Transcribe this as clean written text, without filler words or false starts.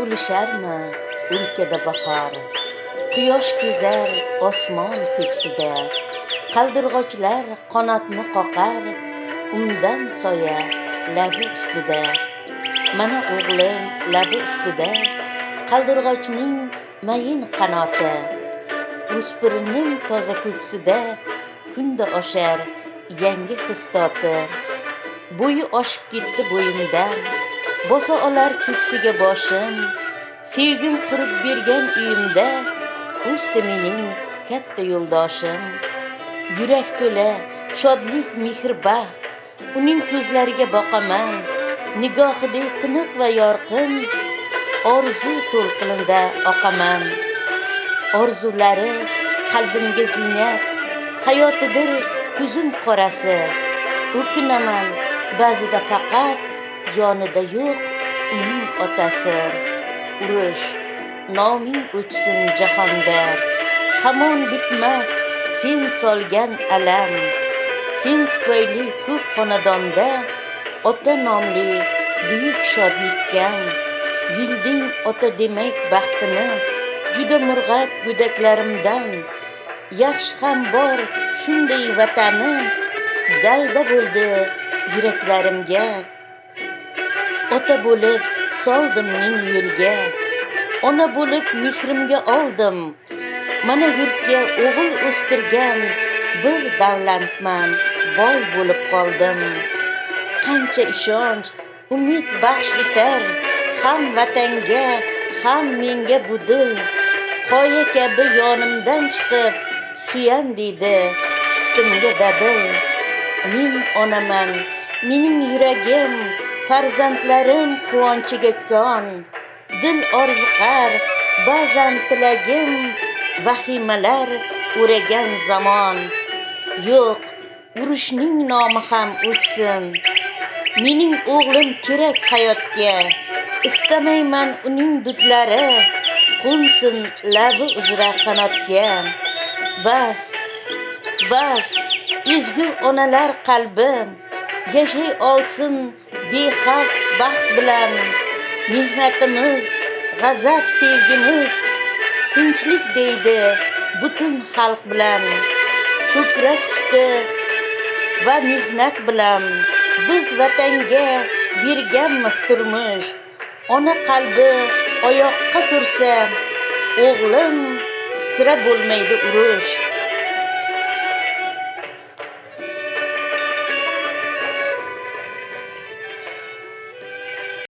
Gulisharmi o'lkada bahor, quyosh kezar osmon ko'ksida, qaldirg'ochlar qanotni qoqar, undan soya labi ustida. Mana o'g'lim labi ustida, qaldirg'ochning mayin qanoti, o'spirinning toza ko'ksida kunda oshar yangi hissiyoti. Bo'yi oshib ketdi bo'yimdan, bosa olar ko'ksiga boshim, sevgim qurib bergan uyimda o'sdi mening katta yo'ldoshim. Yurak to'la shodlik, mehr, baxt, uning ko'zlariga boqaman, nigohidek tiniq va yorqin, orzu to'lqinida oqaman. Orzulari qalbimga ziynat, hayotidir ko'zim qorasi. O'kinaman ba'zida faqat yonida yo'q uning otasi. Urush noming o'chsin jahonda, hamon bitmas sen solgan alam. Sen tufayli ko'p xonadonda ota nomli buyuk shodlikkan. Yilding ota demak baxtini, juda murg'ab go'daklarimdan. Yaxshi ham bor shunday vatani, dalda bo'ldi yuraklarimga. Ota bo'lib soldim ming yo'lga, ona bo'lib mehrimga oldim. Mana yurtga o'g'il o'stirgan bir davlatman, boy bo'lib qoldim. Qancha ishonch, umid baxsh etar ham vatanga, ham menga bu dil. Qoya kabi yonimdan chiqib suyan deydi suftimga dadil. Men onaman, mening yuragim farzandlarim quvonchiga kon. Dil orziqar ba'zan tilagim, vahimalar o'ragan zamon. Yo'q, urushning nomi ham o'chsin, mening o'g'lim kerak hayotga. Istamayman uning dudlari qo'nsin labi uzra qanotga. Bas, bas, ezgu onalar qalbi yashay olsin behaf baxt bilan. Mehnatimiz, g'azab sevgimiz tinchlik deydi butun xalq bilan. Ko'krak suti va mehnat bilan biz vatanga berganmiz turmush. Ona qalbi oyoqqa tursa, o'g'lim sira bo'lmaydi urush.